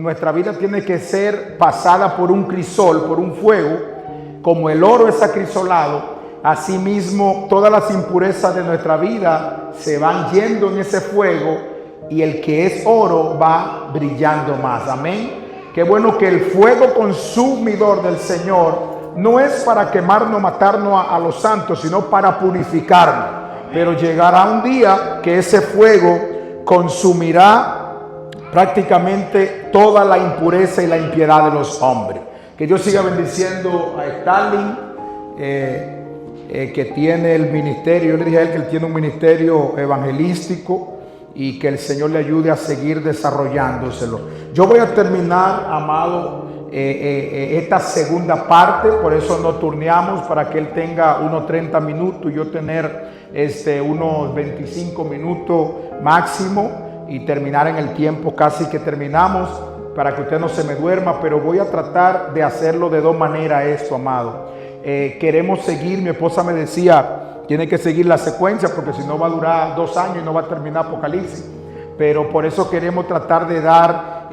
nuestra vida tiene que ser pasada por un crisol, por un fuego, como el oro es acrisolado. Asimismo, todas las impurezas de nuestra vida se van yendo en ese fuego y el que es oro va brillando más. Amén. Qué bueno que el fuego consumidor del Señor no es para quemarnos, matarnos a los santos, sino para purificarnos. Pero llegará un día que ese fuego consumirá prácticamente toda la impureza y la impiedad de los hombres. Que Dios siga bendiciendo a Stalin, que tiene el ministerio. Yo le dije a él que él tiene un ministerio evangelístico y que el Señor le ayude a seguir desarrollándoselo. Yo voy a terminar, amado, esta segunda parte, por eso nos turneamos para que él tenga unos 30 minutos y yo tener unos 25 minutos máximo y terminar en el tiempo casi que terminamos, para que usted no se me duerma, pero voy a tratar de hacerlo de dos maneras esto, amado. Queremos seguir, mi esposa me decía, tiene que seguir la secuencia porque si no va a durar 2 años y no va a terminar Apocalipsis, pero por eso queremos tratar de dar,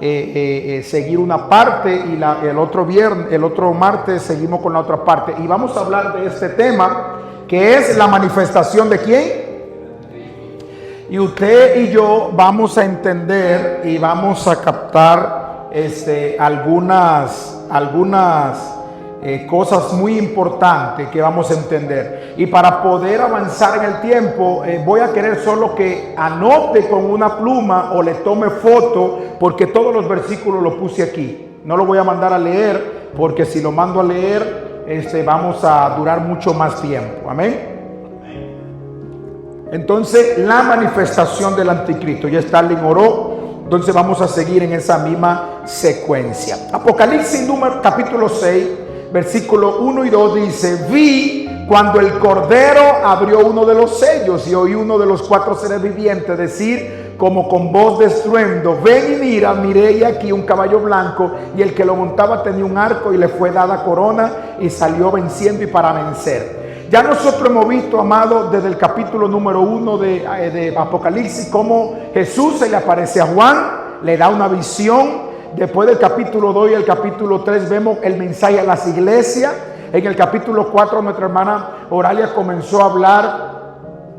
seguir una parte y el otro martes seguimos con la otra parte y vamos a hablar de este tema que es la manifestación de ¿quién? Y usted y yo vamos a entender y vamos a captar algunas cosas muy importantes que vamos a entender. Y para poder avanzar en el tiempo, voy a querer solo que anote con una pluma o le tome foto, porque todos los versículos los puse aquí. No lo voy a mandar a leer, porque si lo mando a leer, vamos a durar mucho más tiempo. Amén. Entonces, la manifestación del anticristo. Ya Stalin oró. Entonces vamos a seguir en esa misma secuencia. Apocalipsis capítulo 6, versículo 1 y 2 dice: vi cuando el Cordero abrió uno de los sellos y oí uno de los 4 seres vivientes decir como con voz de estruendo: ven y mira. Miré y aquí un caballo blanco, y el que lo montaba tenía un arco y le fue dada corona y salió venciendo y para vencer. Ya nosotros hemos visto, amado, desde el capítulo número 1 de Apocalipsis, cómo Jesús se le aparece a Juan, le da una visión. Después del capítulo 2 y el capítulo 3 vemos el mensaje a las iglesias. En el capítulo 4 nuestra hermana Oralia comenzó a hablar.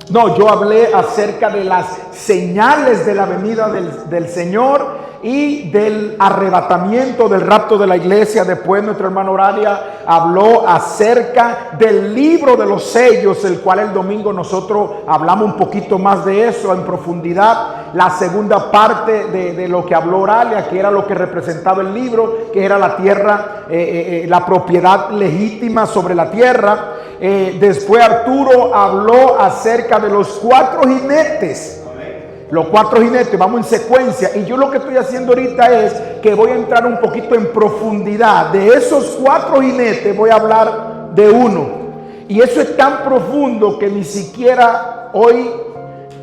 Yo hablé acerca de las señales de la venida del Señor y del arrebatamiento, del rapto de la iglesia. Después nuestra hermana Oralia habló acerca del libro de los sellos, el cual el domingo nosotros hablamos un poquito más de eso en profundidad. La segunda parte de lo que habló Oralia, que era lo que representaba el libro, que era la tierra, la propiedad legítima sobre la tierra. Después Arturo habló acerca de los 4 jinetes. Los 4 jinetes, vamos en secuencia. Y yo lo que estoy haciendo ahorita es que voy a entrar un poquito en profundidad. De esos 4 jinetes voy a hablar de uno. Y eso es tan profundo que ni siquiera hoy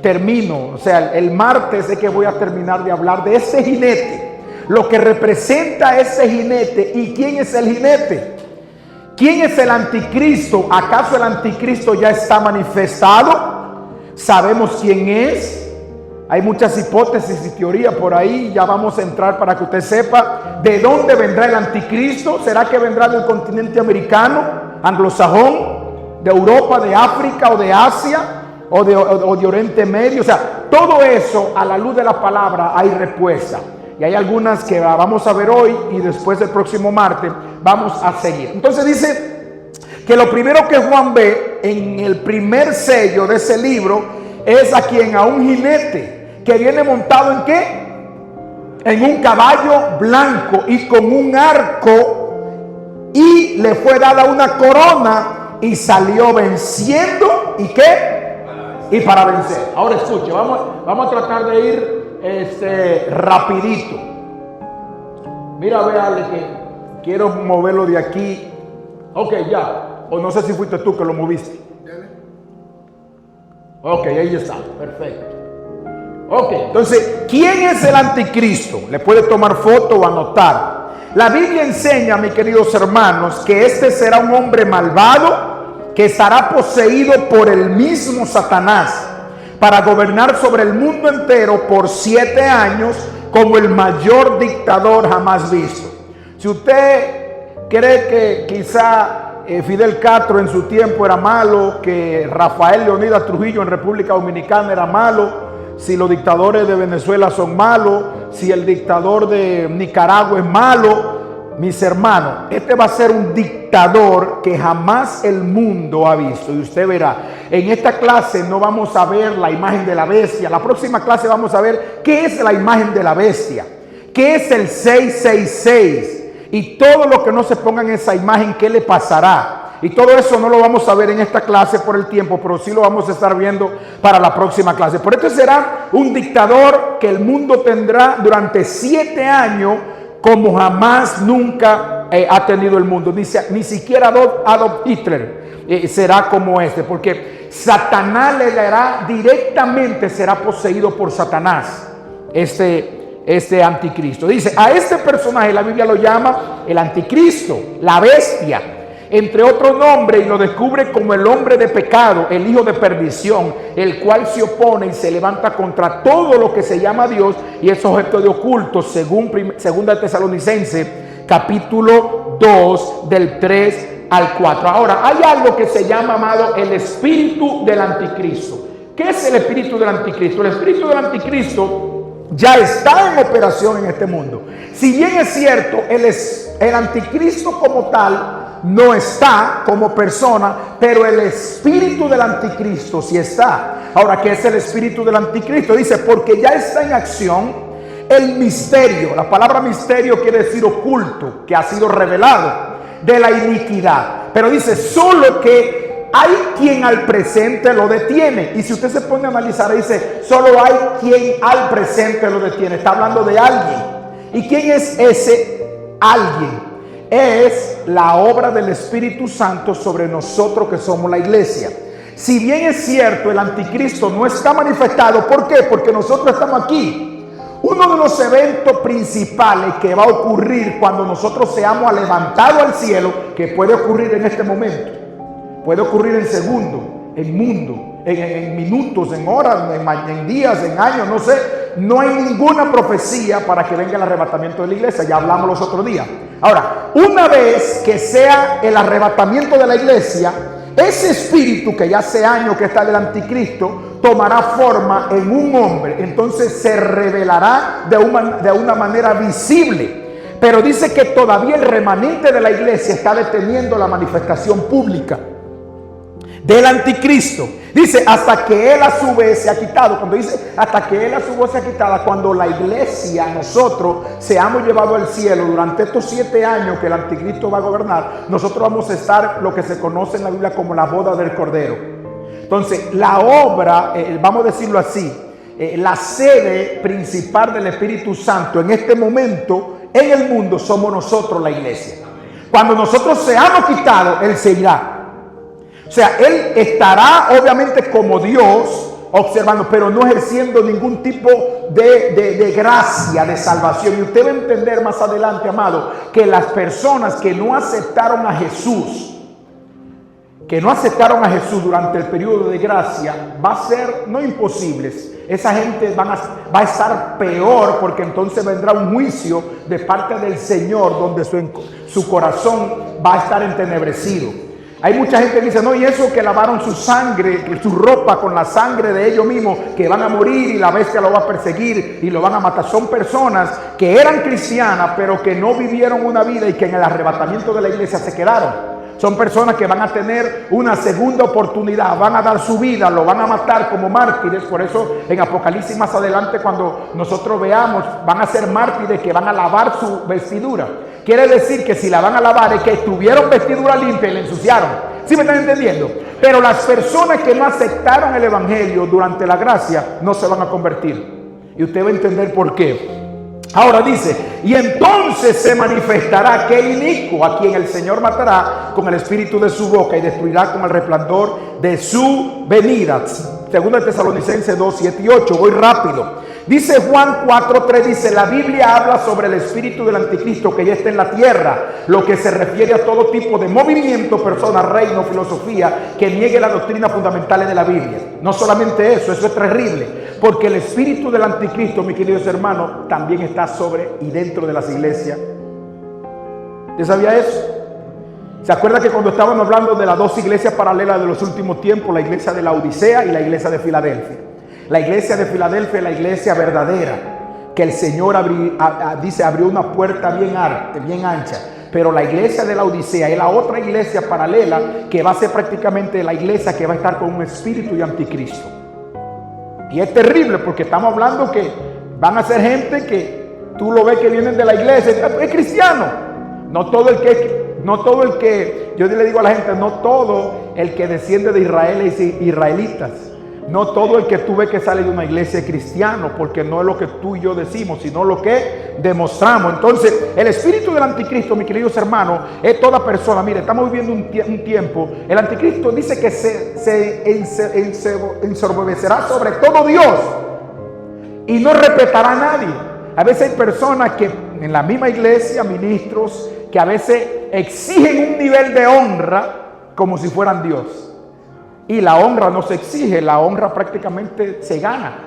termino. O sea, el martes es que voy a terminar de hablar de ese jinete. Lo que representa ese jinete y quién es el jinete. ¿Quién es el anticristo? ¿Acaso el anticristo ya está manifestado? ¿Sabemos quién es? Hay muchas hipótesis y teorías por ahí. Ya vamos a entrar para que usted sepa de dónde vendrá el anticristo. ¿Será que vendrá del continente americano, anglosajón, de Europa, de África o de Asia o de Oriente Medio? O sea, todo eso a la luz de la palabra hay respuesta. Y hay algunas que vamos a ver hoy y después del próximo martes vamos a seguir. Entonces dice que lo primero que Juan ve en el primer sello de ese libro es a un jinete que viene montado ¿en qué? En un caballo blanco y con un arco, y le fue dada una corona y salió venciendo. ¿Y qué? Y para vencer. Ahora escuche, vamos a tratar de ir rapidito. Mira, véale que quiero moverlo de aquí. Ok, ya. O no sé si fuiste tú que lo moviste. Ok, ahí está, perfecto. Ok, entonces, ¿quién es el anticristo? Le puede tomar foto o anotar. La Biblia enseña, mis queridos hermanos, que este será un hombre malvado que estará poseído por el mismo Satanás para gobernar sobre el mundo entero por 7 años como el mayor dictador jamás visto. Si usted cree que quizá Fidel Castro en su tiempo era malo, que Rafael Leonidas Trujillo en República Dominicana era malo, si los dictadores de Venezuela son malos, si el dictador de Nicaragua es malo, mis hermanos, este va a ser un dictador que jamás el mundo ha visto. Y usted verá, en esta clase no vamos a ver la imagen de la bestia. La próxima clase vamos a ver qué es la imagen de la bestia, qué es el 666 y todo lo que no se ponga en esa imagen, qué le pasará. Y todo eso no lo vamos a ver en esta clase por el tiempo, pero sí lo vamos a estar viendo para la próxima clase. Por esto será un dictador que el mundo tendrá durante 7 años como jamás nunca ha tenido el mundo. Ni siquiera Adolf Hitler será como este, porque Satanás le dará directamente, será poseído por Satanás este anticristo. Dice, a este personaje la Biblia lo llama el anticristo, la bestia, entre otros nombres, y lo descubre como el hombre de pecado, el hijo de perdición, el cual se opone y se levanta contra todo lo que se llama Dios y es objeto de oculto, según 2 Tesalonicenses capítulo 2 del 3 al 4. Ahora, hay algo que se llama, amado, el espíritu del anticristo. ¿Qué es el espíritu del anticristo? El espíritu del anticristo ya está en operación en este mundo. Si bien es cierto, el anticristo como tal no está como persona, pero el espíritu del anticristo sí está. Ahora, ¿qué es el espíritu del anticristo? Dice, porque ya está en acción el misterio. La palabra misterio quiere decir oculto, que ha sido revelado, de la iniquidad. Pero dice, solo que hay quien al presente lo detiene. Y si usted se pone a analizar, dice, solo hay quien al presente lo detiene. Está hablando de alguien. ¿Y quién es ese alguien? Es la obra del Espíritu Santo sobre nosotros que somos la iglesia. Si bien es cierto, el anticristo no está manifestado. ¿Por qué? Porque nosotros estamos aquí. Uno de los eventos principales que va a ocurrir cuando nosotros seamos levantados al cielo, que puede ocurrir en este momento, puede ocurrir en segundos, en mundo, en minutos, en horas, en días, en años, no sé. No hay ninguna profecía para que venga el arrebatamiento de la iglesia. Ya hablamos los otros días. Ahora, una vez que sea el arrebatamiento de la iglesia, ese espíritu que ya hace años que está del anticristo tomará forma en un hombre. Entonces se revelará de una manera visible. Pero dice que todavía el remanente de la iglesia está deteniendo la manifestación pública del anticristo. Dice, hasta que él a su vez se ha quitado. Cuando dice hasta que él a su vez se ha quitado, cuando la iglesia, nosotros, seamos llevados al cielo durante estos 7 años que el anticristo va a gobernar, nosotros vamos a estar lo que se conoce en la Biblia como la boda del Cordero. Entonces, la obra, vamos a decirlo así, la sede principal del Espíritu Santo en este momento en el mundo somos nosotros, la iglesia. Cuando nosotros seamos quitados, él se irá. O sea, él estará obviamente como Dios observando, pero no ejerciendo ningún tipo de gracia, de salvación. Y usted va a entender más adelante, amado, que las personas que no aceptaron a Jesús, durante el periodo de gracia, va a ser no imposibles. Esa gente va a estar peor, porque entonces vendrá un juicio de parte del Señor, donde su corazón va a estar entenebrecido. Hay mucha gente que dice, no, y eso que lavaron su sangre, su ropa con la sangre de ellos mismos, que van a morir y la bestia lo va a perseguir y lo van a matar. Son personas que eran cristianas, pero que no vivieron una vida y que en el arrebatamiento de la iglesia se quedaron. Son personas que van a tener una segunda oportunidad, van a dar su vida, lo van a matar como mártires. Por eso en Apocalipsis más adelante, cuando nosotros veamos, van a ser mártires que van a lavar su vestidura. Quiere decir que si la van a lavar es que tuvieron vestidura limpia y la ensuciaron. ¿Sí me están entendiendo? Pero las personas que no aceptaron el evangelio durante la gracia no se van a convertir. Y usted va a entender por qué. Ahora dice, y entonces se manifestará aquel inicuo a quien el Señor matará con el espíritu de su boca y destruirá con el resplandor de su venida. 2 Tesalonicenses 2, 7 y 8. Voy rápido. Dice Juan 4:3, dice, la Biblia habla sobre el espíritu del anticristo que ya está en la tierra, lo que se refiere a todo tipo de movimiento, persona, reino, filosofía que niegue las doctrinas fundamentales de la Biblia. No solamente eso es terrible. Porque el espíritu del anticristo, mis queridos hermanos, también está sobre y dentro de las iglesias. ¿Usted sabía eso? ¿Se acuerda que cuando estábamos hablando de las dos iglesias paralelas de los últimos tiempos, la iglesia de la Odisea y la iglesia de Filadelfia? La iglesia de Filadelfia es la iglesia verdadera, que el Señor abrió una puerta bien ancha. Pero la iglesia de la Odisea es la otra iglesia paralela, que va a ser prácticamente la iglesia que va a estar con un espíritu de anticristo. Y es terrible porque estamos hablando que van a ser gente que tú lo ves que vienen de la iglesia, es cristiano. No todo el que, yo le digo a la gente, no todo el que desciende de Israel es israelitas. No todo el que tú ves que sale de una iglesia es cristiano, porque no es lo que tú y yo decimos, sino lo que demostramos. Entonces, el espíritu del anticristo, mis queridos hermanos, es toda persona. Mire, estamos viviendo un tiempo. El anticristo dice que se ensorbecerá sobre todo Dios y no respetará a nadie. A veces hay personas que en la misma iglesia, ministros, que a veces exigen un nivel de honra como si fueran Dios. Y la honra no se exige, la honra prácticamente se gana.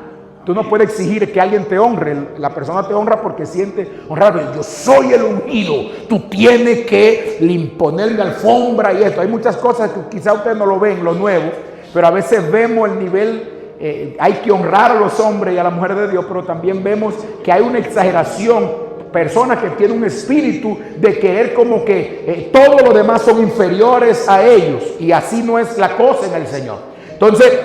Tú no puedes exigir que alguien te honre. La persona te honra porque siente honrado. Yo soy el ungido. Tú tienes que imponerme alfombra y esto. Hay muchas cosas que quizá ustedes no lo ven, lo nuevo, pero a veces vemos el nivel. Hay que honrar a los hombres y a la mujer de Dios, pero también vemos que hay una exageración. Personas que tienen un espíritu de querer como que todos los demás son inferiores a ellos, y así no es la cosa en el Señor. Entonces,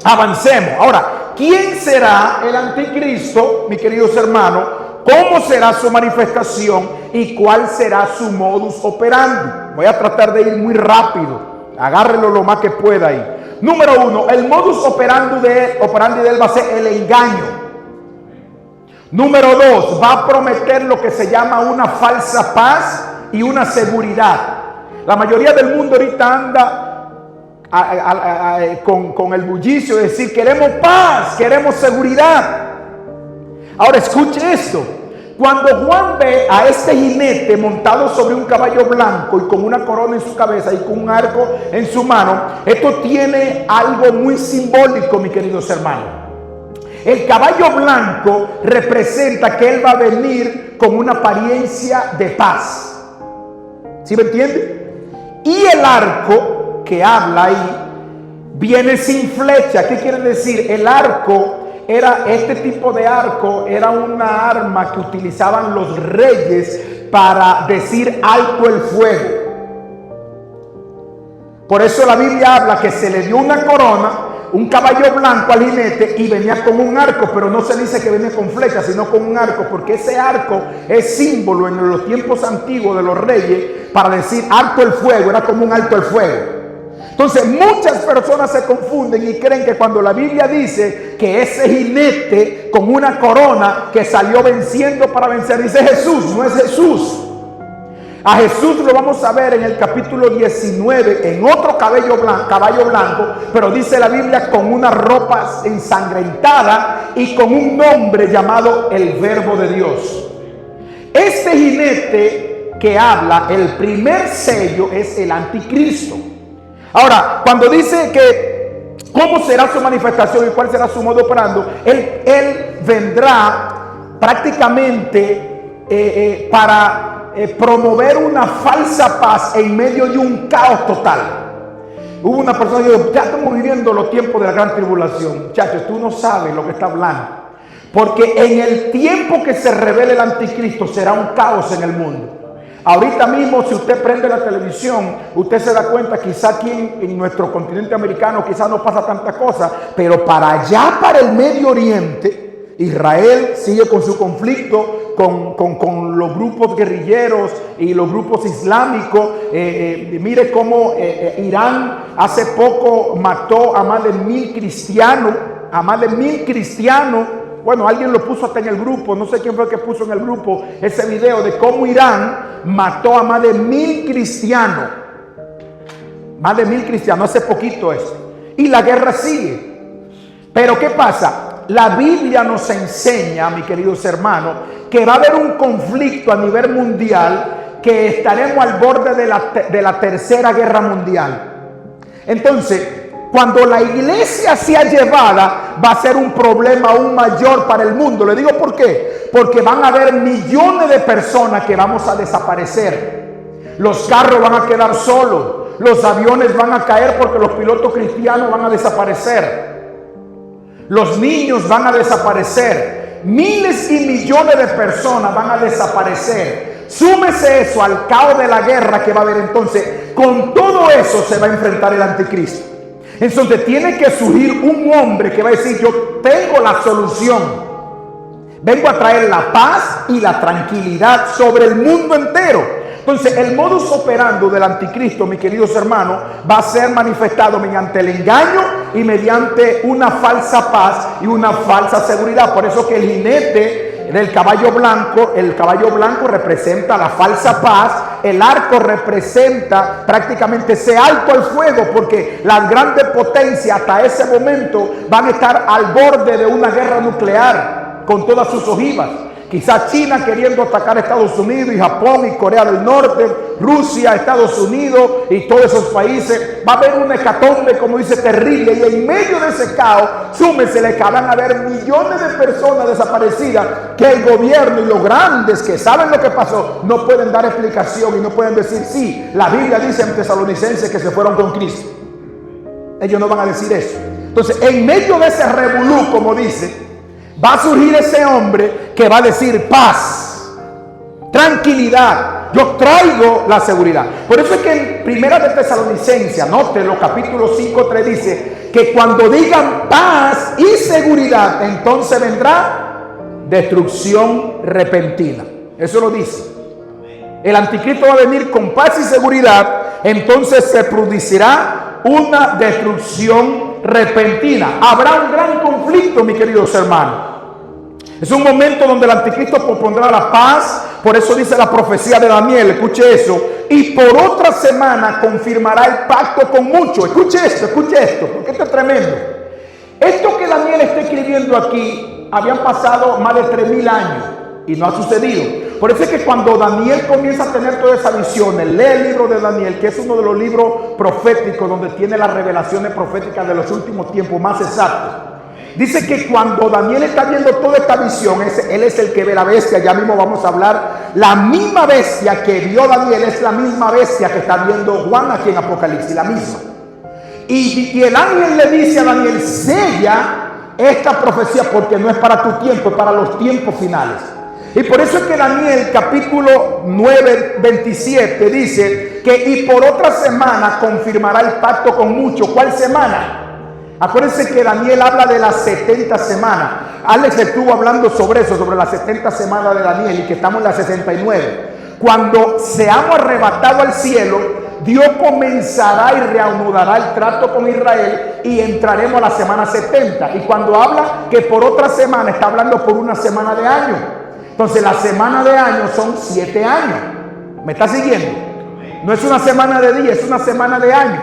avancemos. Ahora, ¿quién será el anticristo, mis queridos hermanos? ¿Cómo será su manifestación y cuál será su modus operandi? Voy a tratar de ir muy rápido. Agárrelo lo más que pueda ahí. Número 1, el modus operandi de él va a ser el engaño. Número 2, va a prometer lo que se llama una falsa paz y una seguridad. La mayoría del mundo ahorita anda con el bullicio de decir queremos paz, queremos seguridad. Ahora escuche esto. Cuando Juan ve a este jinete montado sobre un caballo blanco y con una corona en su cabeza y con un arco en su mano, esto tiene algo muy simbólico, mis queridos hermanos. El caballo blanco representa que él va a venir con una apariencia de paz. ¿Sí me entiende? Y el arco que habla ahí viene sin flecha. ¿Qué quiere decir? El arco este tipo de arco era una arma que utilizaban los reyes para decir alto el fuego. Por eso la Biblia habla que se le dio una corona, un caballo blanco al jinete y venía con un arco, pero no se dice que venía con flecha, sino con un arco, porque ese arco es símbolo en los tiempos antiguos de los reyes para decir alto el fuego, era como un alto el fuego. Entonces muchas personas se confunden y creen que cuando la Biblia dice que ese jinete con una corona que salió venciendo para vencer, dice Jesús, no es Jesús. A Jesús lo vamos a ver en el capítulo 19, en otro caballo blanco, pero dice la Biblia con una ropa ensangrentada y con un nombre llamado el Verbo de Dios. Este jinete que habla, el primer sello es el anticristo. Ahora, cuando dice que cómo será su manifestación y cuál será su modo operando, él vendrá prácticamente para promover una falsa paz en medio de un caos total. Hubo una persona que dijo, ya estamos viviendo los tiempos de la gran tribulación. Muchachos, tú no sabes lo que está hablando. Porque en el tiempo que se revele el anticristo será un caos en el mundo. Ahorita mismo, si usted prende la televisión, usted se da cuenta, quizá aquí en nuestro continente americano, quizá no pasa tanta cosa, pero para allá, para el Medio Oriente, Israel sigue con su conflicto con los grupos guerrilleros y los grupos islámicos. Mire cómo Irán hace poco mató a más de 1,000 cristianos, Bueno, alguien lo puso hasta en el grupo, no sé quién fue el que puso en el grupo ese video de cómo Irán mató a más de 1,000 cristianos. Más de 1,000 cristianos, hace poquito esto. Y la guerra sigue. Pero ¿qué pasa? La Biblia nos enseña, mis queridos hermanos, que va a haber un conflicto a nivel mundial, que estaremos al borde de la tercera guerra mundial. Entonces, cuando la iglesia sea llevada, va a ser un problema aún mayor para el mundo. Le digo por qué. Porque van a haber millones de personas que vamos a desaparecer. Los carros van a quedar solos. Los aviones van a caer porque los pilotos cristianos van a desaparecer. Los niños van a desaparecer. Miles y millones de personas van a desaparecer. Súmese eso al caos de la guerra que va a haber entonces. Con todo eso se va a enfrentar el anticristo. Entonces tiene que surgir un hombre que va a decir: yo tengo la solución. Vengo a traer la paz y la tranquilidad sobre el mundo entero. Entonces el modus operandi del anticristo, mis queridos hermanos, va a ser manifestado mediante el engaño y mediante una falsa paz y una falsa seguridad. Por eso que el jinete del caballo blanco representa la falsa paz. El arco representa prácticamente ese alto al fuego, porque las grandes potencias hasta ese momento van a estar al borde de una guerra nuclear con todas sus ojivas. Quizás China queriendo atacar a Estados Unidos, y Japón y Corea del Norte, Rusia, Estados Unidos y todos esos países. Va a haber una hecatombe, como dice, terrible. Y en medio de ese caos, súmesele que van a haber millones de personas desaparecidas, que el gobierno y los grandes que saben lo que pasó no pueden dar explicación y no pueden decir: sí, la Biblia dice en Tesalonicenses que se fueron con Cristo. Ellos no van a decir eso. Entonces, en medio de ese revolú, como dice, va a surgir ese hombre que va a decir: paz, tranquilidad, yo traigo la seguridad. Por eso es que en Primera de Tesalonicenses, anótelo, capítulo 5:3 dice que cuando digan paz y seguridad, entonces vendrá destrucción repentina. Eso lo dice. El anticristo va a venir con paz y seguridad, entonces se producirá una destrucción repentina. Habrá un gran conflicto, mis queridos hermanos. Es un momento donde el anticristo propondrá la paz. Por eso dice la profecía de Daniel, escuche eso: y por otra semana confirmará el pacto con muchos. Escuche esto, porque esto es tremendo. Esto que Daniel está escribiendo aquí, habían pasado más de 3000 años y no ha sucedido. Por eso es que cuando Daniel comienza a tener todas esas visiones, lee el libro de Daniel, que es uno de los libros proféticos donde tiene las revelaciones proféticas de los últimos tiempos más exactos. Dice que cuando Daniel está viendo toda esta visión, él es el que ve la bestia. Ya mismo vamos a hablar. La misma bestia que vio Daniel es la misma bestia que está viendo Juan aquí en Apocalipsis, la misma. Y el ángel le dice a Daniel: sella esta profecía porque no es para tu tiempo, es para los tiempos finales. Y por eso es que Daniel capítulo 9, 27 dice que y por otra semana confirmará el pacto con muchos. ¿Cuál semana? Acuérdense que Daniel habla de las 70 semanas. Alex estuvo hablando sobre eso, sobre las 70 semanas de Daniel, y que estamos en las 69. Cuando seamos arrebatados al cielo, Dios comenzará y reanudará el trato con Israel y entraremos a la semana 70. Y cuando habla que por otra semana, está hablando por una semana de año. Entonces la semana de año son 7 años. ¿Me está siguiendo? No es una semana de día, es una semana de año.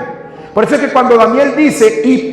Por eso es que cuando Daniel dice y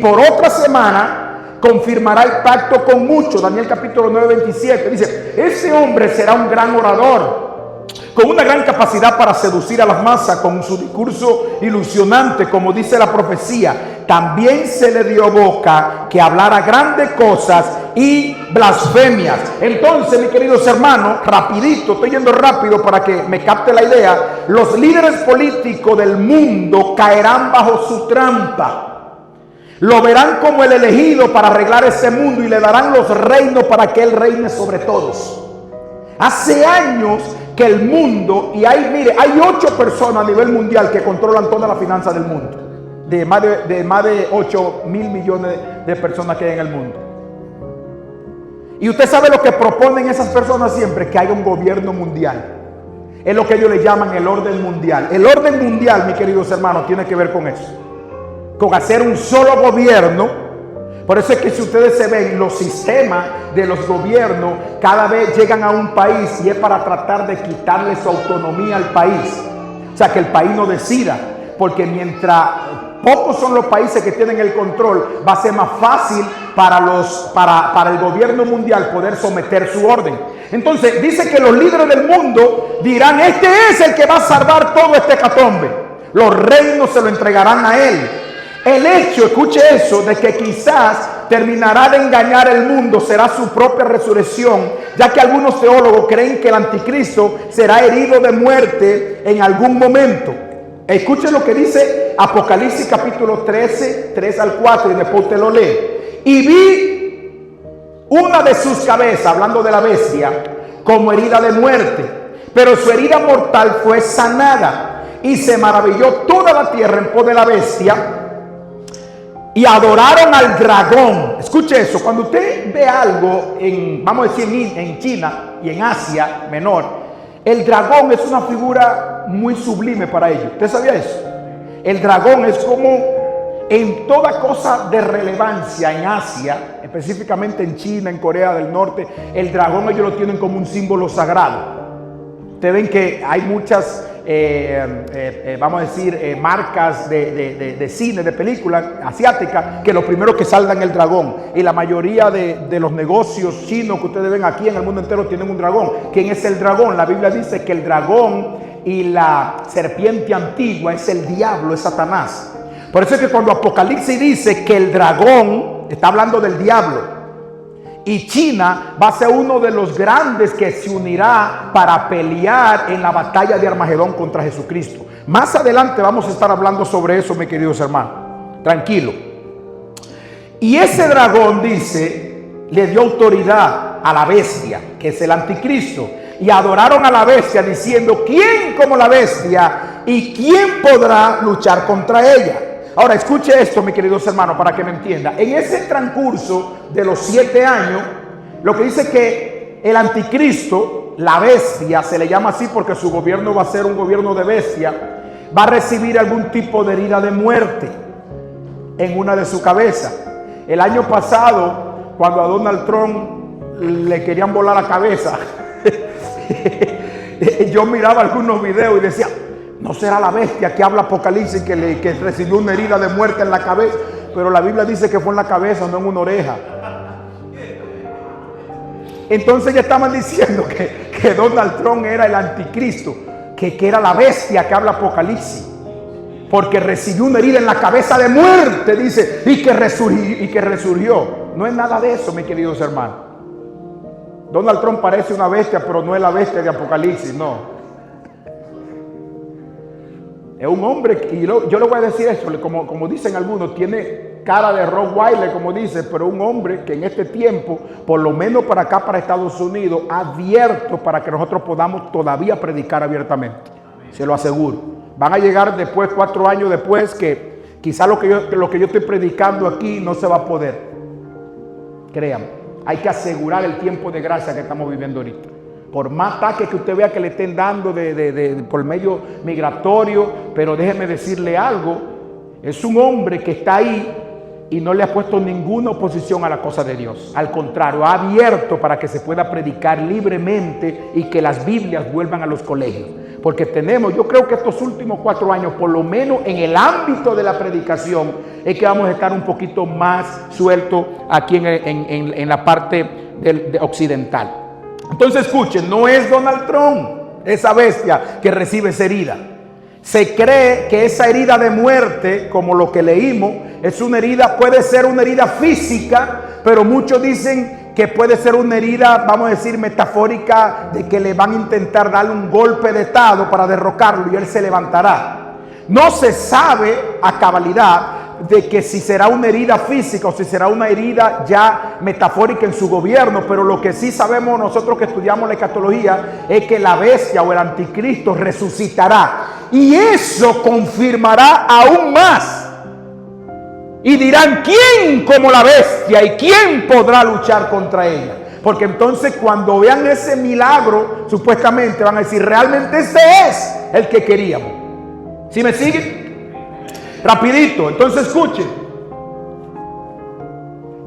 por otra semana confirmará el pacto con muchos, Daniel capítulo 9, 27, dice: ese hombre será un gran orador, con una gran capacidad para seducir a las masas con su discurso ilusionante, como dice la profecía. También se le dio boca que hablara grandes cosas y blasfemias. Entonces, mis queridos hermanos, rapidito, estoy yendo rápido para que me capte la idea. Los líderes políticos del mundo caerán bajo su trampa. Lo verán como el elegido para arreglar ese mundo y le darán los reinos para que él reine sobre todos. Hace años que el mundo, y hay 8 personas a nivel mundial que controlan toda la finanza del mundo. De más de 8 mil millones de personas que hay en el mundo. Y usted sabe lo que proponen esas personas siempre: que haya un gobierno mundial. Es lo que ellos le llaman el orden mundial. El orden mundial, mis queridos hermanos, tiene que ver con eso, con hacer un solo gobierno. Por eso es que si ustedes se ven, los sistemas de los gobiernos cada vez llegan a un país y es para tratar de quitarle su autonomía al país. O sea, que el país no decida, porque mientras pocos son los países que tienen el control, va a ser más fácil para el gobierno mundial poder someter su orden. Entonces dice que los líderes del mundo dirán: este es el que va a salvar todo este hecatombe. Los reinos se lo entregarán a él. El hecho, escuche eso, de que quizás terminará de engañar el mundo será su propia resurrección, ya que algunos teólogos creen que el anticristo será herido de muerte en algún momento. Escuche lo que dice Apocalipsis capítulo 13, 3 al 4, y después usted lo lee. Y vi una de sus cabezas, hablando de la bestia, como herida de muerte, pero su herida mortal fue sanada, y se maravilló toda la tierra en pos de la bestia, y adoraron al dragón. Escuche eso, cuando usted ve algo vamos a decir en China y en Asia Menor, el dragón es una figura muy sublime para ellos. ¿Usted sabía eso? El dragón es como en toda cosa de relevancia en Asia, específicamente en China, en Corea del Norte, el dragón ellos lo tienen como un símbolo sagrado. Ustedes ven que hay muchas, vamos a decir, marcas de cine, de películas asiáticas, que lo primero que saldan es el dragón. Y la mayoría de los negocios chinos que ustedes ven aquí en el mundo entero tienen un dragón. ¿Quién es el dragón? La Biblia dice que el dragón y la serpiente antigua es el diablo, es Satanás. Por eso es que cuando Apocalipsis dice que el dragón, está hablando del diablo. Y China va a ser uno de los grandes que se unirá para pelear en la batalla de Armagedón contra Jesucristo. Más adelante vamos a estar hablando sobre eso, mis queridos hermanos. Tranquilo. Y ese dragón, dice, le dio autoridad a la bestia, que es el anticristo. Y adoraron a la bestia diciendo, ¿quién como la bestia? ¿Y quién podrá luchar contra ella? Ahora, escuche esto, mis queridos hermanos, para que me entienda. En ese transcurso de los 7 años, lo que dice que el anticristo, la bestia, se le llama así porque su gobierno va a ser un gobierno de bestia, va a recibir algún tipo de herida de muerte en una de su cabeza. El año pasado, cuando a Donald Trump le querían volar la cabeza, yo miraba algunos videos y decía, ¿no será la bestia que habla Apocalipsis que recibió una herida de muerte en la cabeza? Pero la Biblia dice que fue en la cabeza, no en una oreja. Entonces ya estaban diciendo que Donald Trump era el anticristo, que era la bestia que habla Apocalipsis, porque recibió una herida en la cabeza de muerte, dice, y que resurgió. No es nada de eso, mis queridos hermanos. Donald Trump parece una bestia, pero no es la bestia de Apocalipsis, no. Es un hombre, y yo le voy a decir eso, como dicen algunos, tiene cara de Rottweiler, como dice, pero un hombre que en este tiempo, por lo menos para acá, para Estados Unidos, ha abierto para que nosotros podamos todavía predicar abiertamente. Se lo aseguro. Van a llegar después, 4 años después, que quizás lo que yo estoy predicando aquí no se va a poder. Créanme, hay que asegurar el tiempo de gracia que estamos viviendo ahorita. Por más ataques que usted vea que le estén dando por medio migratorio, pero déjeme decirle algo, es un hombre que está ahí y no le ha puesto ninguna oposición a la cosa de Dios. Al contrario, ha abierto para que se pueda predicar libremente y que las Biblias vuelvan a los colegios. Porque yo creo que estos últimos 4 años, por lo menos en el ámbito de la predicación, es que vamos a estar un poquito más sueltos aquí en la parte occidental. Entonces escuchen, no es Donald Trump, esa bestia que recibe esa herida. Se cree que esa herida de muerte, como lo que leímos, es una herida, puede ser una herida física, pero muchos dicen que puede ser una herida, vamos a decir, metafórica, de que le van a intentar darle un golpe de estado para derrocarlo y él se levantará. No se sabe a cabalidad de que si será una herida física o si será una herida ya metafórica en su gobierno, pero lo que sí sabemos nosotros que estudiamos la escatología es que la bestia o el anticristo resucitará, y eso confirmará aún más. Y dirán, ¿quién como la bestia? ¿Y quién podrá luchar contra ella? Porque entonces cuando vean ese milagro, supuestamente van a decir, realmente ese es el que queríamos. ¿Sí me siguen? Rapidito, entonces escuchen.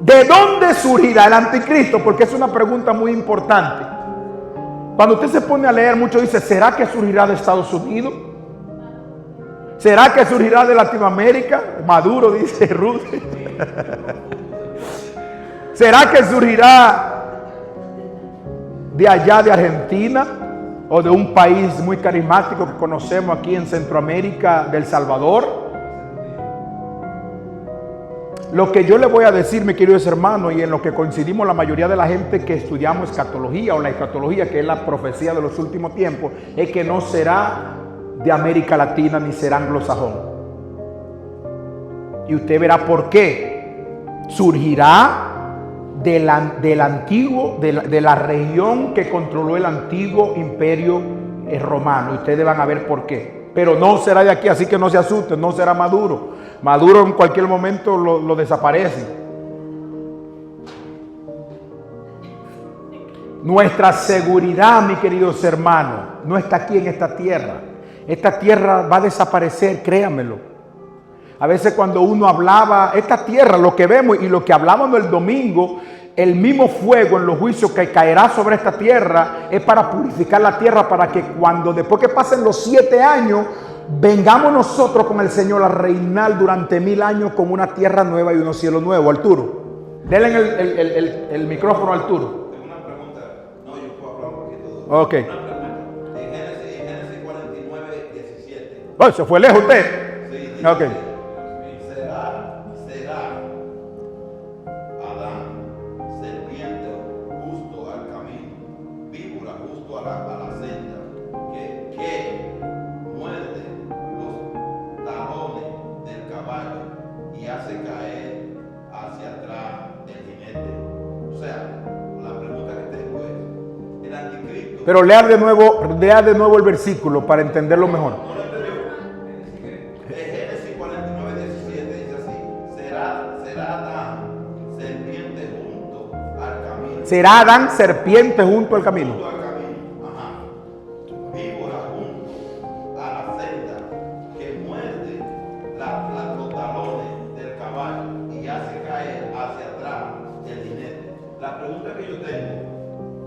¿De dónde surgirá el anticristo? Porque es una pregunta muy importante. Cuando usted se pone a leer, mucho dice, ¿será que surgirá de Estados Unidos? ¿Será que surgirá de Latinoamérica? Maduro, dice Rusia. ¿Será que surgirá de allá de Argentina? ¿O de un país muy carismático que conocemos aquí en Centroamérica, de El Salvador? Lo que yo le voy a decir, mis queridos hermanos, y en lo que coincidimos la mayoría de la gente que estudiamos escatología o la escatología, que es la profecía de los últimos tiempos, es que no será de América Latina ni será anglosajón. Y usted verá por qué. Surgirá del antiguo, de la región que controló el antiguo imperio romano. Y ustedes van a ver por qué. Pero no será de aquí, así que no se asusten, no será Maduro. Maduro en cualquier momento lo desaparece. Nuestra seguridad, mis queridos hermanos, no está aquí en esta tierra. Esta tierra va a desaparecer, créanmelo. A veces cuando uno hablaba, esta tierra, lo que vemos y lo que hablábamos el domingo, el mismo fuego en los juicios que caerá sobre esta tierra es para purificar la tierra, para que cuando después que pasen los 7 años, vengamos nosotros con el Señor a reinar durante 1000 años con una tierra nueva y unos cielos nuevos. Arturo, denle el micrófono a Arturo. Tengo una pregunta. No, yo puedo hablar un poquito. Ok. Una pregunta. En Génesis 49, 17. Oh, ¿se fue lejos usted? Sí, dice, Ok. será Adán, serpiente justo al camino, víbora justo a la senda, que muerde los talones del caballo y hace caer hacia atrás el jinete. O sea, la pregunta que tengo es, el anticristo... Pero lea de nuevo el versículo para entenderlo mejor. No lo entendió. Génesis 49, 17 dice así, será Adán serpiente junto al camino. Será Adán serpiente junto al camino. Junto al camino, ajá. Víbora junto a la senda que muerde los talones del caballo y hace caer hacia atrás el jinete. La pregunta que yo tengo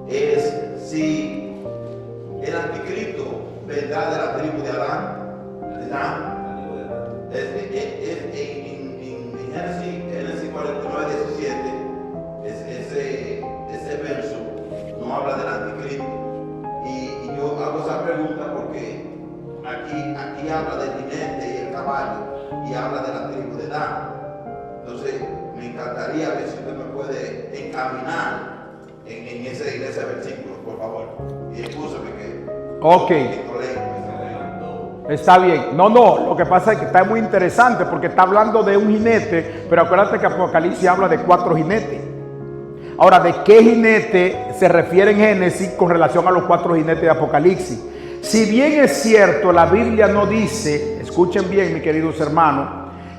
es si el anticristo vendrá de la tribu de Adán. En Génesis 49, 17, ese verso no habla del anticristo. Y yo hago esa pregunta porque aquí habla del jinete y el caballo y habla de la tribu de Dan. Entonces, me encantaría ver si usted me puede encaminar en ese versículo, por favor. Y escúchame que... Ok. Está bien. No, lo que pasa es que está muy interesante porque está hablando de un jinete, pero acuérdate que Apocalipsis habla de 4 jinetes. Ahora, ¿de qué jinete se refiere en Génesis con relación a los 4 jinetes de Apocalipsis? Si bien es cierto, la Biblia no dice, escuchen bien, mis queridos hermanos,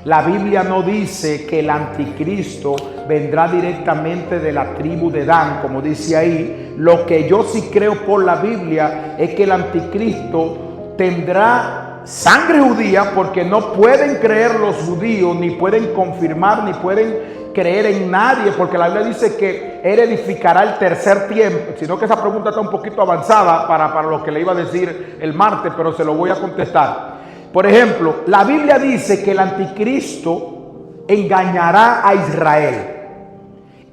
la Biblia no dice que el anticristo vendrá directamente de la tribu de Dan, como dice ahí. Lo que yo sí creo por la Biblia es que el anticristo tendrá sangre judía, porque no pueden creer los judíos, ni pueden confirmar, ni pueden creer en nadie, porque la Biblia dice que él edificará el tercer tiempo. Sino que esa pregunta está un poquito avanzada para lo que le iba a decir el martes, pero se lo voy a contestar. Por ejemplo, la Biblia dice que el anticristo engañará a Israel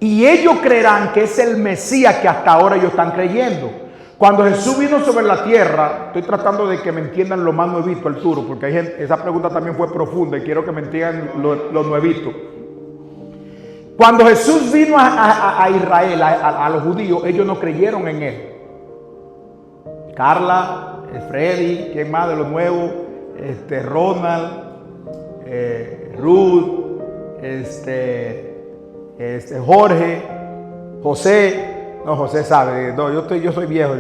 y ellos creerán que es el Mesías que hasta ahora ellos están creyendo. Cuando Jesús vino sobre la tierra, estoy tratando de que me entiendan lo más nuevito, Arturo, porque hay gente, esa pregunta también fue profunda y quiero que me entiendan lo nuevito. Cuando Jesús vino a Israel, a los judíos, ellos no creyeron en él. Carla, Freddy, ¿quién más de los nuevos? Ronald, Ruth, Jorge, José. No, José sabe, no, yo soy viejo.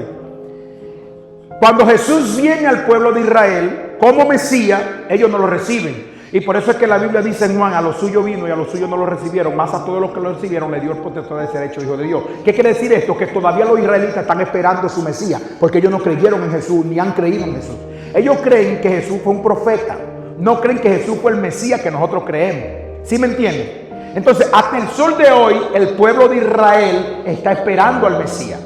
Cuando Jesús viene al pueblo de Israel como Mesías, ellos no lo reciben. Y por eso es que la Biblia dice en Juan, a los suyos vino y a los suyos no lo recibieron, más a todos los que lo recibieron le dio el potestad de ser hecho hijo de Dios. ¿Qué quiere decir esto? Que todavía los israelitas están esperando su Mesías, porque ellos no creyeron en Jesús, ni han creído en Jesús. Ellos creen que Jesús fue un profeta, no creen que Jesús fue el Mesías que nosotros creemos. ¿Sí me entienden? Entonces, hasta el sol de hoy, el pueblo de Israel está esperando al Mesías.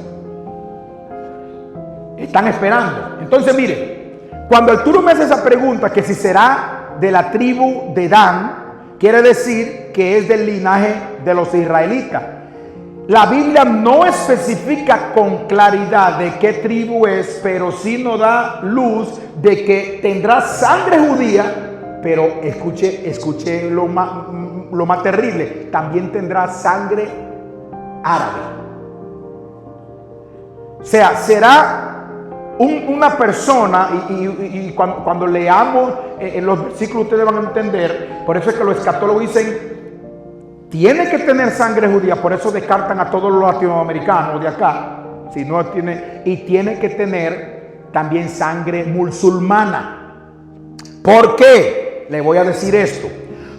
Están esperando. Entonces, mire, cuando Arturo me hace esa pregunta, que si será de la tribu de Dan, quiere decir que es del linaje de los israelitas. La Biblia no especifica con claridad de qué tribu es, pero sí nos da luz de que tendrá sangre judía. Pero escuche lo más lo más terrible, también tendrá sangre árabe. O sea, será una persona, y cuando leamos en los versículos ustedes van a entender. Por eso es que los escatólogos dicen, tiene que tener sangre judía, por eso descartan a todos los latinoamericanos de acá, si no tiene, y tiene que tener también sangre musulmana. ¿Por qué? Le voy a decir esto.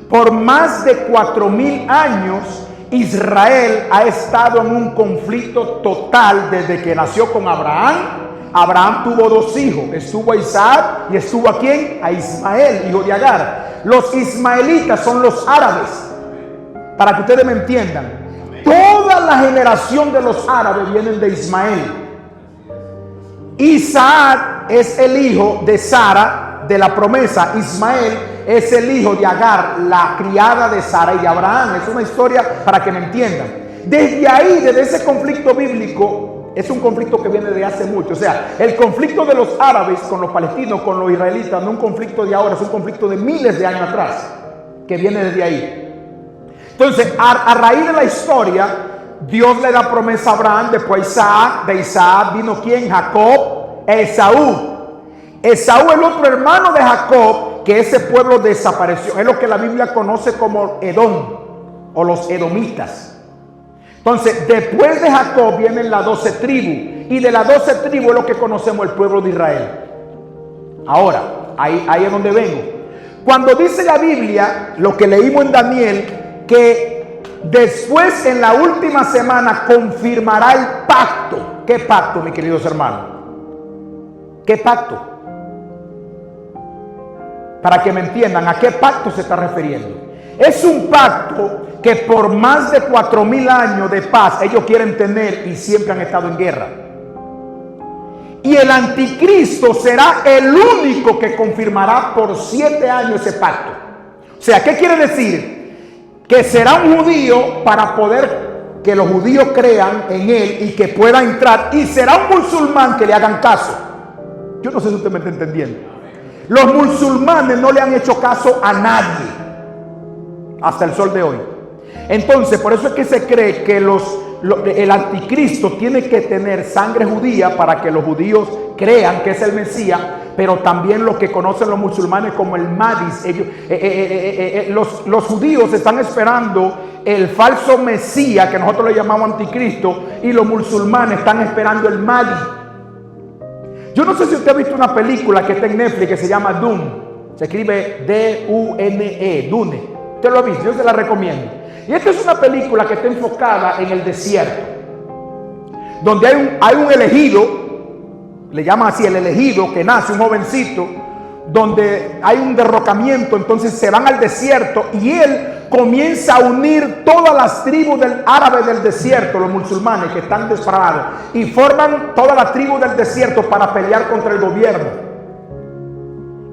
Por más de 4,000 años, Israel ha estado en un conflicto total desde que nació con Abraham. Abraham tuvo 2 hijos, estuvo a Isaac y estuvo a ¿quién? A Ismael, hijo de Agar. Los ismaelitas son los árabes. Para que ustedes me entiendan, toda la generación de los árabes vienen de Ismael. Isaac es el hijo de Sara, de la promesa. Ismael es el hijo de Agar, la criada de Sara y de Abraham. Es una historia para que me entiendan. Desde ahí, desde ese conflicto bíblico, es un conflicto que viene de hace mucho. O sea, el conflicto de los árabes con los palestinos, con los israelitas, no es un conflicto de ahora, es un conflicto de miles de años atrás, que viene desde ahí. Entonces, a raíz de la historia, Dios le da promesa a Abraham, después a Isaac. De Isaac vino ¿quién? Jacob, Esaú. Esaú, el otro hermano de Jacob, que ese pueblo desapareció. Es lo que la Biblia conoce como Edom, o los edomitas. Entonces, después de Jacob vienen las 12 tribus. Y de las 12 tribus es lo que conocemos el pueblo de Israel. Ahora, ahí es donde vengo. Cuando dice la Biblia, lo que leímos en Daniel, que después en la última semana confirmará el pacto. ¿Qué pacto, mis queridos hermanos? ¿Qué pacto? Para que me entiendan, ¿a qué pacto se está refiriendo? Es un pacto que por más de 4,000 años de paz ellos quieren tener y siempre han estado en guerra. Y el anticristo será el único que confirmará por 7 años ese pacto. O sea, ¿qué quiere decir? Que será un judío para poder que los judíos crean en él y que pueda entrar. Y será un musulmán que le hagan caso. Yo no sé si usted me está entendiendo. Los musulmanes no le han hecho caso a nadie hasta el sol de hoy. Entonces, por eso es que se cree que el anticristo tiene que tener sangre judía para que los judíos crean que es el Mesías, pero también lo que conocen los musulmanes como el Mahdi. Los judíos están esperando el falso Mesías, que nosotros le llamamos anticristo, y los musulmanes están esperando el Mahdi. Yo no sé si usted ha visto una película que está en Netflix que se llama Dune. Se escribe D-U-N-E, Dune. Usted lo ha visto, yo se la recomiendo. Y esta es una película que está enfocada en el desierto, donde hay un elegido, le llaman así el elegido, que nace un jovencito, donde hay un derrocamiento. Entonces se van al desierto y él comienza a unir todas las tribus del árabe del desierto, los musulmanes que están desparados, y forman toda la tribu del desierto para pelear contra el gobierno.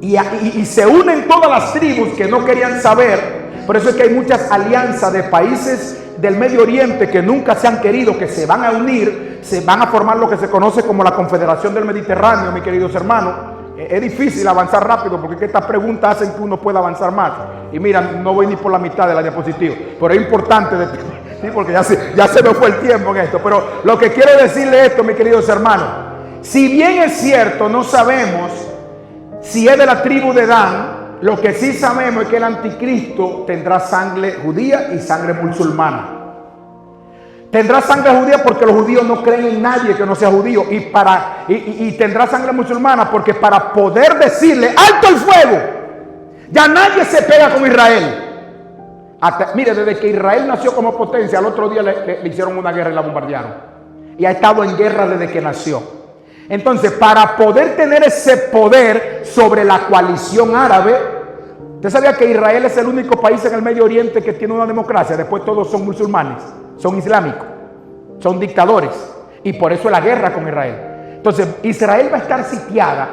Y se unen todas las tribus que no querían saber. Por eso es que hay muchas alianzas de países del Medio Oriente que nunca se han querido, que se van a unir, se van a formar lo que se conoce como la Confederación del Mediterráneo, mis queridos hermanos. Es difícil avanzar rápido porque estas preguntas hacen que uno pueda avanzar más. Y mira, no voy ni por la mitad de la diapositiva, pero es importante, sí, porque ya se me fue el tiempo en esto. Pero lo que quiero decirle esto, mis queridos hermanos, si bien es cierto, no sabemos si es de la tribu de Dan, lo que sí sabemos es que el anticristo tendrá sangre judía y sangre musulmana. Tendrá sangre judía porque los judíos no creen en nadie que no sea judío. Y tendrá sangre musulmana porque para poder decirle ¡alto el fuego! Ya nadie se pega con Israel. Mire, desde que Israel nació como potencia, al otro día le hicieron una guerra y la bombardearon. Y ha estado en guerra desde que nació. Entonces, para poder tener ese poder sobre la coalición árabe, ¿usted sabía que Israel es el único país en el Medio Oriente que tiene una democracia? Después todos son musulmanes, son islámicos, son dictadores. Y por eso la guerra con Israel. Entonces, Israel va a estar sitiada,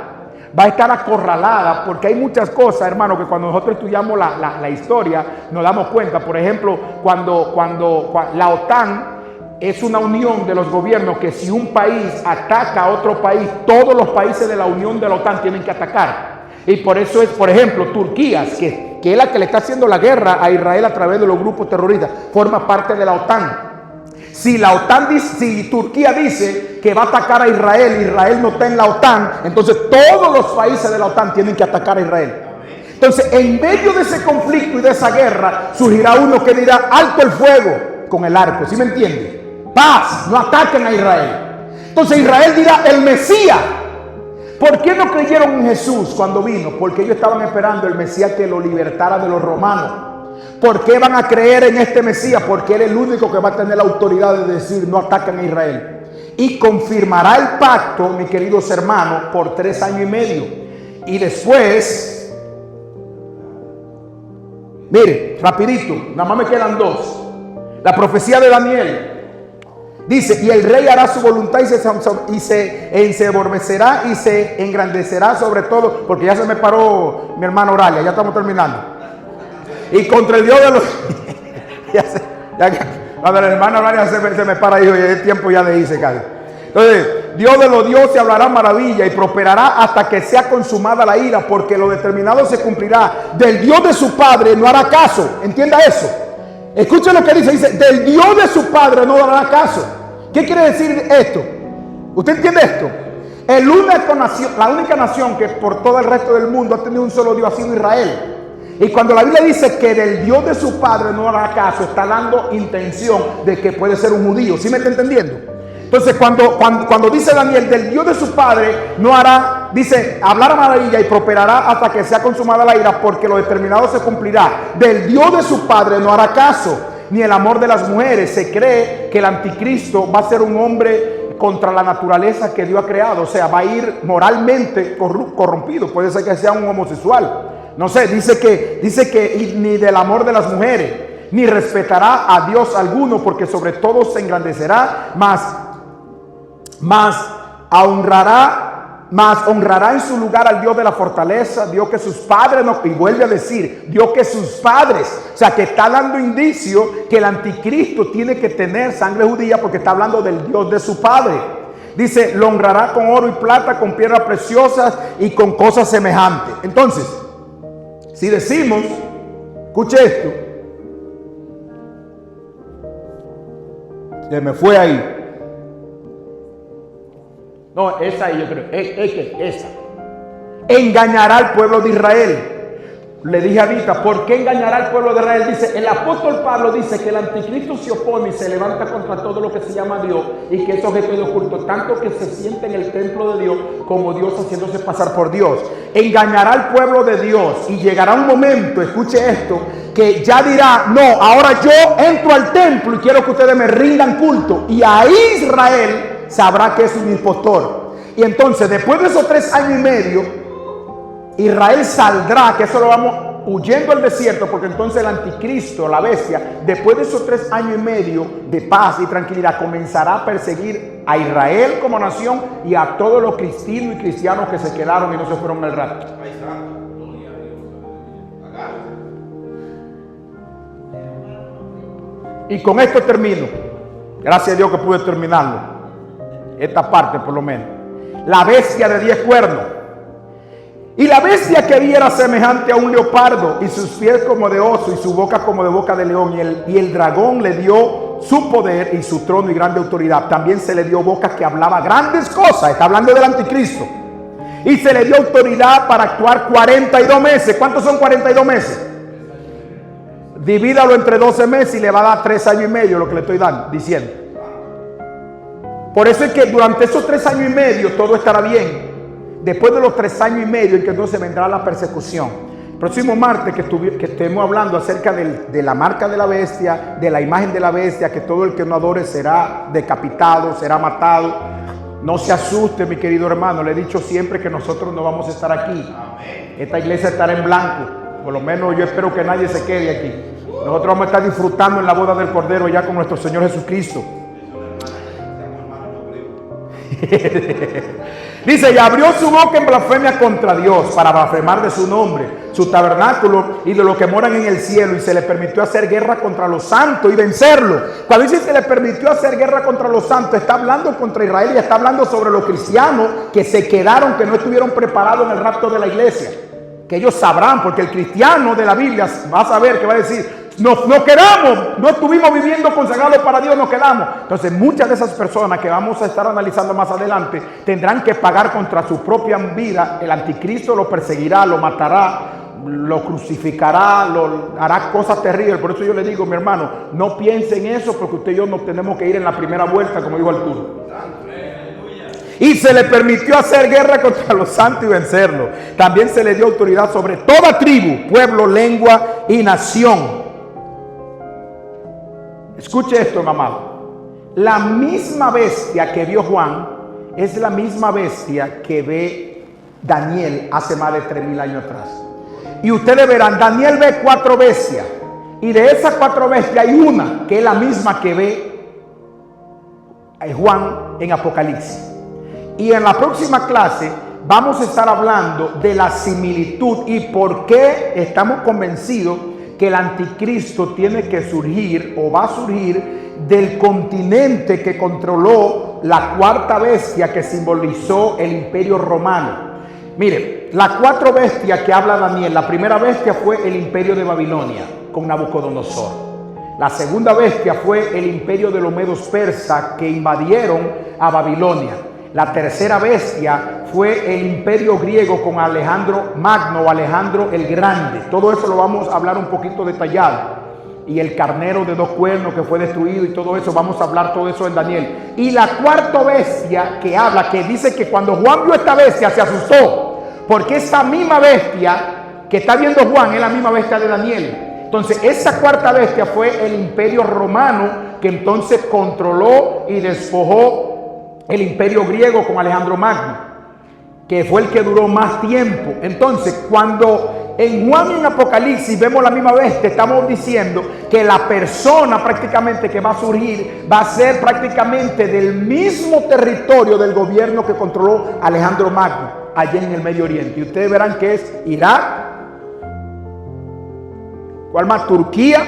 va a estar acorralada, porque hay muchas cosas, hermano, que cuando nosotros estudiamos la historia nos damos cuenta. Por ejemplo, cuando la OTAN es una unión de los gobiernos, que si un país ataca a otro país, todos los países de la unión de la OTAN tienen que atacar. Y por eso es, por ejemplo, Turquía, que que es la que le está haciendo la guerra a Israel a través de los grupos terroristas, forma parte de la OTAN. Si la OTAN dice, si Turquía dice que va a atacar a Israel, Israel no está en la OTAN, entonces todos los países de la OTAN tienen que atacar a Israel. Entonces, en medio de ese conflicto y de esa guerra, surgirá uno que dirá, alto el fuego con el arco, ¿sí me entiende? Paz, no ataquen a Israel. Entonces Israel dirá, el Mesías. ¿Por qué no creyeron en Jesús cuando vino? Porque ellos estaban esperando el Mesías que lo libertara de los romanos. ¿Por qué van a creer en este Mesías? Porque Él es el único que va a tener la autoridad de decir, no ataquen a Israel. Y confirmará el pacto, mis queridos hermanos, por 3 años y medio. Y después, mire, rapidito, nada más me quedan 2. La profecía de Daniel dice, y el rey hará su voluntad y se ensebormecerá y se engrandecerá sobre todo, porque ya se me paró mi hermano Oralia, ya estamos terminando. Y contra el Dios de los... cuando el hermano Oralia se me para, hijo, y es tiempo ya de irse, casi. Entonces, Dios de los dioses hablará maravilla y prosperará hasta que sea consumada la ira, porque lo determinado se cumplirá. Del Dios de su padre no hará caso. Entienda eso. Escuchen lo que dice, del Dios de su padre no dará caso. ¿Qué quiere decir esto? ¿Usted entiende esto? La única nación que por todo el resto del mundo ha tenido un solo Dios ha sido Israel. Y cuando la Biblia dice que del Dios de su padre no hará caso, está dando intención de que puede ser un judío. ¿Sí me está entendiendo? Entonces cuando dice Daniel, del Dios de su padre no hará, dice, hablará maravilla y prosperará hasta que sea consumada la ira, porque lo determinado se cumplirá. Del Dios de su padre no hará caso, ni el amor de las mujeres. Se cree que el anticristo va a ser un hombre contra la naturaleza que Dios ha creado. O sea, va a ir moralmente corrompido. Puede ser que sea un homosexual. No sé, dice que ni del amor de las mujeres, ni respetará a Dios alguno, porque sobre todo se engrandecerá, más honrará en su lugar al Dios de la fortaleza, Dios que sus padres no, y vuelve a decir, Dios que sus padres, o sea que está dando indicio que el anticristo tiene que tener sangre judía, porque está hablando del Dios de su padre. Dice, lo honrará con oro y plata, con piedras preciosas y con cosas semejantes. Entonces, si decimos, escuche esto, se me fue ahí. No, esa ahí yo creo, esa. Engañará al pueblo de Israel. Le dije ahorita, ¿por qué engañará al pueblo de Israel? Dice, el apóstol Pablo dice que el anticristo se opone y se levanta contra todo lo que se llama Dios y que es objeto de oculto, tanto que se siente en el templo de Dios como Dios haciéndose pasar por Dios. Engañará al pueblo de Dios y llegará un momento, escuche esto, que ya dirá, no, ahora yo entro al templo y quiero que ustedes me rindan culto. Y ahí Israel sabrá que es un impostor. Y entonces, después de esos 3 años y medio, Israel saldrá, que eso lo vamos huyendo al desierto, porque entonces el anticristo, la bestia, después de esos 3 años y medio de paz y tranquilidad, comenzará a perseguir a Israel como nación y a todos los cristianos y cristianos que se quedaron y no se fueron al rapto. Y con esto termino. Gracias a Dios que pude terminarlo. Esta parte por lo menos. La bestia de 10 cuernos. Y la bestia que vi era semejante a un leopardo, y sus pies como de oso, y su boca como de boca de león. Y el dragón le dio su poder y su trono y grande autoridad. También se le dio boca que hablaba grandes cosas. Está hablando del anticristo. Y se le dio autoridad para actuar 42 meses. ¿Cuántos son 42 meses? Divídalo entre 12 meses y le va a dar 3 años y medio lo que le estoy diciendo. Por eso es que durante esos 3 años y medio todo estará bien. Después de los 3 años y medio, en que entonces vendrá la persecución. El próximo martes que estemos hablando acerca de la marca de la bestia, de la imagen de la bestia, que todo el que no adore será decapitado, será matado. No se asuste, mi querido hermano. Le he dicho siempre que nosotros no vamos a estar aquí. Esta iglesia estará en blanco. Por lo menos yo espero que nadie se quede aquí. Nosotros vamos a estar disfrutando en la boda del Cordero ya con nuestro Señor Jesucristo. Dice, y abrió su boca en blasfemia contra Dios para blasfemar de su nombre, su tabernáculo y de los que moran en el cielo, y se le permitió hacer guerra contra los santos y vencerlo. Cuando dice se le permitió hacer guerra contra los santos, está hablando contra Israel y está hablando sobre los cristianos que se quedaron, que no estuvieron preparados en el rapto de la iglesia. que ellos sabrán, porque el cristiano de la Biblia va a saber que va a decir, nos quedamos, no estuvimos viviendo consagrados para Dios, nos quedamos. Entonces muchas de esas personas que vamos a estar analizando más adelante tendrán que pagar contra su propia vida. El anticristo lo perseguirá, lo matará, lo crucificará, lo hará cosas terribles. Por eso yo le digo, mi hermano, no piense en eso, porque usted y yo no tenemos que ir en la primera vuelta, como dijo Arturo. Y se le permitió hacer guerra contra los santos y vencerlos. También se le dio autoridad sobre toda tribu, pueblo, lengua y nación. Escuche esto, amado. La misma bestia que vio Juan es la misma bestia que ve Daniel hace más de 3000 años atrás. Y ustedes verán, Daniel ve 4 bestias. Y de esas 4 bestias hay una que es la misma que ve Juan en Apocalipsis. Y en la próxima clase vamos a estar hablando de la similitud y por qué estamos convencidos que el anticristo tiene que surgir o va a surgir del continente que controló la 4ª bestia que simbolizó el imperio romano. Mire, las 4 bestias que habla Daniel, la primera bestia fue el imperio de Babilonia con Nabucodonosor. La segunda bestia fue el imperio de los medos persas que invadieron a Babilonia. La tercera bestia fue el imperio griego con Alejandro Magno o Alejandro el Grande. Todo eso lo vamos a hablar un poquito detallado. Y el carnero de 2 cuernos que fue destruido y todo eso, vamos a hablar todo eso en Daniel. Y la 4ª bestia que habla, que dice que cuando Juan vio esta bestia se asustó, porque esa misma bestia que está viendo Juan es la misma bestia de Daniel. Entonces esa 4ª bestia fue el imperio romano, que entonces controló y despojó el imperio griego con Alejandro Magno, que fue el que duró más tiempo. Entonces cuando en Juan y en Apocalipsis vemos la misma bestia, estamos diciendo que la persona prácticamente que va a surgir va a ser prácticamente del mismo territorio del gobierno que controló Alejandro Magno allá en el Medio Oriente. Y ustedes verán que es Irak, ¿cuál más? Turquía,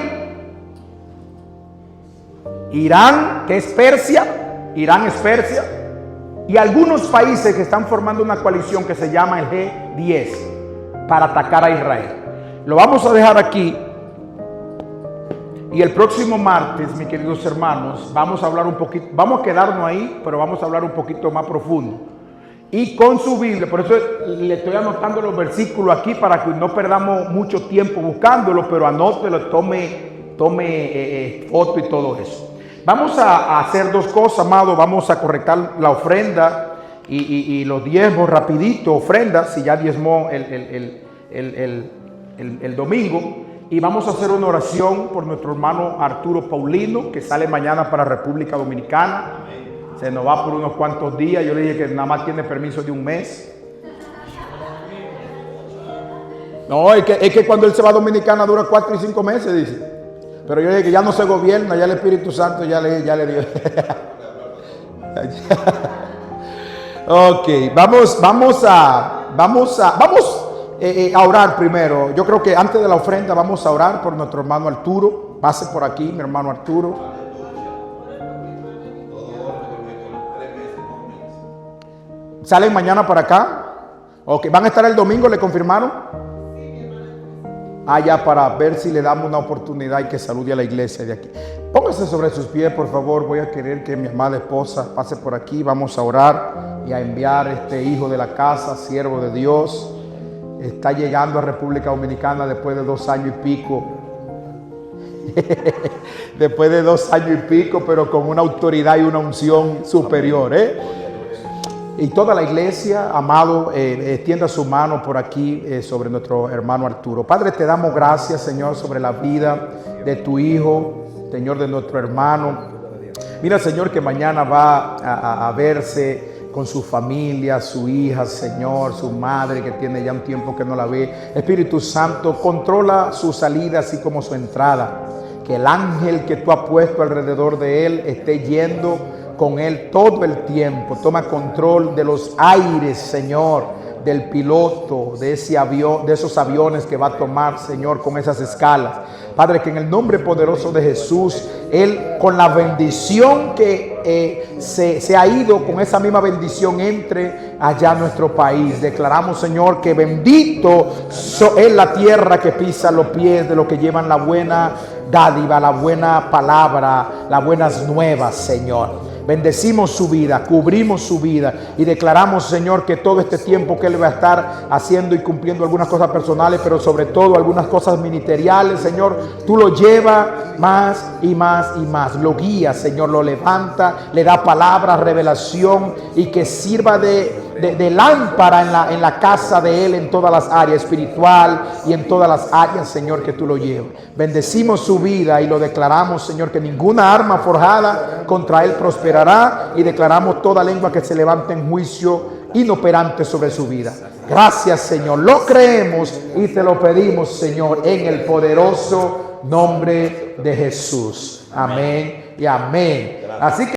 Irán, que es Persia. Irán es Persia, y algunos países que están formando una coalición que se llama el G10 para atacar a Israel. Lo vamos a dejar aquí, y el próximo martes, mis queridos hermanos, vamos a hablar un poquito, vamos a quedarnos ahí, pero vamos a hablar un poquito más profundo. Y con su Biblia, por eso le estoy anotando los versículos aquí para que no perdamos mucho tiempo buscándolo, pero anótelo, tome foto y todo eso. Vamos a hacer 2 cosas, amado. Vamos a correctar la ofrenda y los diezmos rapidito, ofrenda, si ya diezmó el domingo. Y vamos a hacer una oración por nuestro hermano Arturo Paulino, que sale mañana para República Dominicana. Se nos va por unos cuantos días. Yo le dije que nada más tiene permiso de 1 mes. No, es que cuando él se va a Dominicana dura 4 y 5 meses, dice. Pero yo dije que ya no se gobierna, ya el Espíritu Santo ya le dio. Ok, vamos a orar primero. Yo creo que antes de la ofrenda vamos a orar por nuestro hermano Arturo. Pase por aquí, mi hermano Arturo. ¿Salen mañana para acá? Ok, ¿van a estar el domingo? ¿Le confirmaron? Allá para ver si le damos una oportunidad y que salude a la iglesia de aquí. Póngase sobre sus pies, por favor. Voy a querer que mi amada esposa pase por aquí. Vamos a orar y a enviar este hijo de la casa, siervo de Dios. Está llegando a República Dominicana después de 2 años y pico. Después de 2 años y pico, pero con una autoridad y una unción superior, Y toda la iglesia, amado, extienda su mano por aquí sobre nuestro hermano Arturo. Padre, te damos gracias, Señor, sobre la vida de tu hijo, Señor, de nuestro hermano. Mira, Señor, que mañana va a verse con su familia, su hija, Señor, su madre, que tiene ya un tiempo que no la ve. Espíritu Santo, controla su salida así como su entrada. Que el ángel que tú has puesto alrededor de él esté yendo con él todo el tiempo. Toma control de los aires, Señor, del piloto de ese avión, de esos aviones que va a tomar, Señor, con esas escalas. Padre, que en el nombre poderoso de Jesús, él con la bendición que se ha ido, con esa misma bendición entre allá a nuestro país. Declaramos, Señor, que bendito es la tierra que pisa los pies de los que llevan la buena dádiva, la buena palabra, las buenas nuevas, Señor. Bendecimos su vida, cubrimos su vida y declaramos, Señor, que todo este tiempo que Él va a estar haciendo y cumpliendo algunas cosas personales, pero sobre todo algunas cosas ministeriales, Señor, tú lo llevas más y más y más. Lo guía, Señor, lo levanta, le da palabra, revelación y que sirva de lámpara en la casa de Él, en todas las áreas, espiritual y en todas las áreas, Señor, que tú lo lleves. Bendecimos su vida y lo declaramos, Señor, que ninguna arma forjada contra Él prosperará, y declaramos toda lengua que se levante en juicio inoperante sobre su vida. Gracias, Señor, lo creemos y te lo pedimos, Señor, en el poderoso nombre de Jesús. Amén y amén. Así que